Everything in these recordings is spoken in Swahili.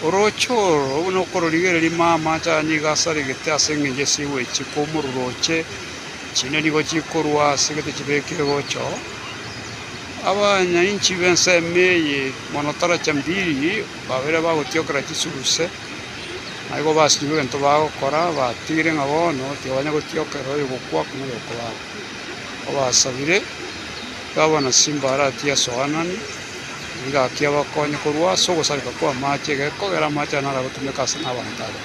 Orochoro uno kororigere lima macha ni gasari gete asenge jesi we chikomu roche chine ni gochi korwa sigete chibeke gocho abanyanchi bense meye monotara chambiri babere bagotiyokera chisuruse aigo basinywe gento bagokora batigire ng'abono tibanya gotiyokera oyo gokwa kumugokora obasabire gabana simba aratia soanani ngakia bakonye korwa so gosarika kwa mache gekogera mache nara gotumeka ase n'abantare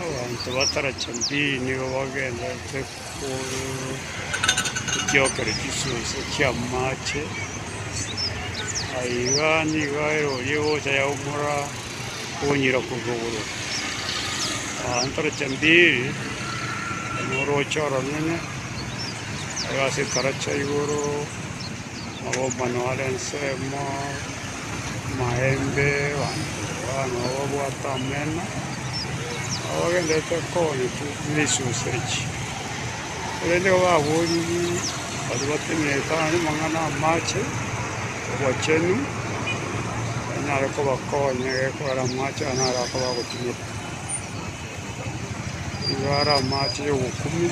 abantu bataracyambiri nibo bagenda kutyokera ekisuuso kya mache aiga niga erorie gocha yaumura kunyira kuguru antaracyambiri norochoro nene agase karacha iguru mabomba noarensemo maembe bantu babwatamena abagendete kone lisusechi urende babonyi bari batemekanye mangana amache obwachenu nare ko bakonye kora amache nara ko bagutumira ibara amache yo gukumi